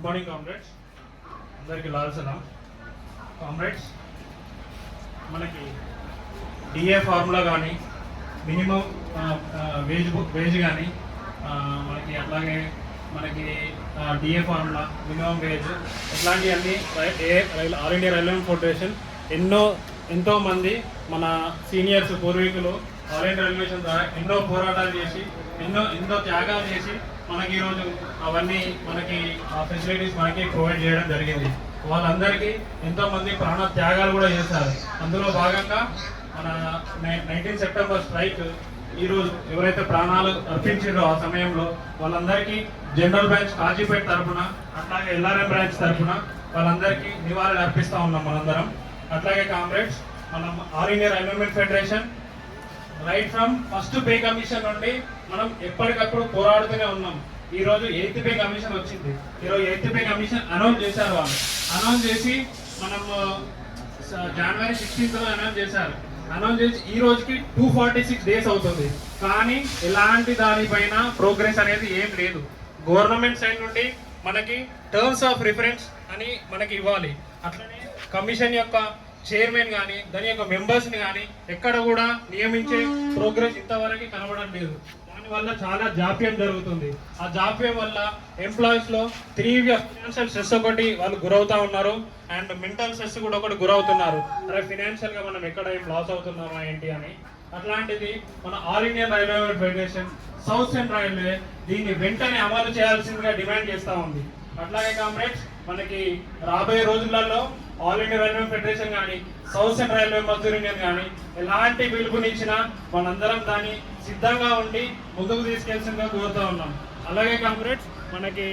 Good morning comrades, అందరికీ లాల్ సలాం. Comrades, మనకి DA formula కానీ మినిమం వేజ్ కానీ మనకి అట్లాగే మనకి డిఏ ఫార్ములా మినిమం వేజ్ ఇట్లాంటివన్నీ ఆల్ ఇండియా రైల్వే ఫెడరేషన్ ఎంతోమంది మన సీనియర్స్ పూర్వీకులు ఆల్ ఇండియా రైల్వే ద్వారా ఎన్నో పోరాటాలు చేసి ఎన్నో త్యాగాలు చేసి మనకి ఈరోజు అవన్నీ మనకి ఆ ఫెసిలిటీస్ మనకి ప్రొవైడ్ చేయడం జరిగింది. వాళ్ళందరికీ ఎంతోమంది ప్రాణ త్యాగాలు కూడా చేశారు. అందులో భాగంగా మన 19 సెప్టెంబర్ స్ట్రైక్ ఈరోజు ఎవరైతే ప్రాణాలు అర్పించారో ఆ సమయంలో వాళ్ళందరికీ జనరల్ బ్రాంచ్ కాజీపేట తరఫున అట్లాగే ఎల్ఆర్ఎం బ్రాంచ్ తరఫున వాళ్ళందరికీ నివాళులు అర్పిస్తూ ఉన్నాం మనందరం. అట్లాగే కామ్రేడ్స్, మనం all India railway federation right from first pay commission నుండి మనం ఎప్పటికప్పుడు పోరాడుతూనే ఉన్నాం. ఈరోజు 8th పే కమిషన్ వచ్చింది. ఈరోజు 8th పే కమిషన్ అనౌన్స్ చేశారు. వాళ్ళు అనౌన్స్ చేసి మనం జనవరి 16th అనౌన్స్ చేశారు. అనౌన్స్ చేసి ఈ రోజుకి 246 డేస్ అవుతుంది. కానీ ఎలాంటి దానిపైన ప్రోగ్రెస్ అనేది ఏం లేదు. గవర్నమెంట్ సైడ్ నుండి మనకి టర్మ్స్ ఆఫ్ రిఫరెన్స్ అని మనకి ఇవ్వాలి. అట్లనే కమిషన్ యొక్క చైర్మన్ కానీ దాని యొక్క మెంబర్స్ని కానీ ఎక్కడ కూడా నియమించే ప్రోగ్రెస్ ఇంతవరకు కనబడడం లేదు. దానివల్ల చాలా జాప్యం జరుగుతుంది. ఆ జాప్యం వల్ల ఎంప్లాయీస్లో 3 ఫినాన్షియల్ స్ట్రెస్ ఒకటి వాళ్ళు గురవుతూ ఉన్నారు, అండ్ మెంటల్ స్ట్రెస్ కూడా ఒకటి గురవుతున్నారు. అరే ఫినాన్షియల్గా మనం ఎక్కడ ఏం లాస్ అవుతున్నామా ఏంటి అని. అట్లాంటిది మన all Indian railway federation south central railway దీన్ని వెంటనే అమలు చేయాల్సిందిగా డిమాండ్ చేస్తూ ఉంది. అట్లాగే కామ్రేడ్స్, మనకి రాబోయే రోజులలో ఆల్ ఇండియా రైల్వే ఫెడరేషన్ కానీ south central railway Mazdoor union కానీ ఎలాంటి పిలుపునిచ్చినా మనందరం దాన్ని సిద్ధంగా ఉండి ముందుకు తీసుకెళ్తుందిగా కోరుతూ ఉన్నాం. అలాగే కామ్రేడ్స్, మనకి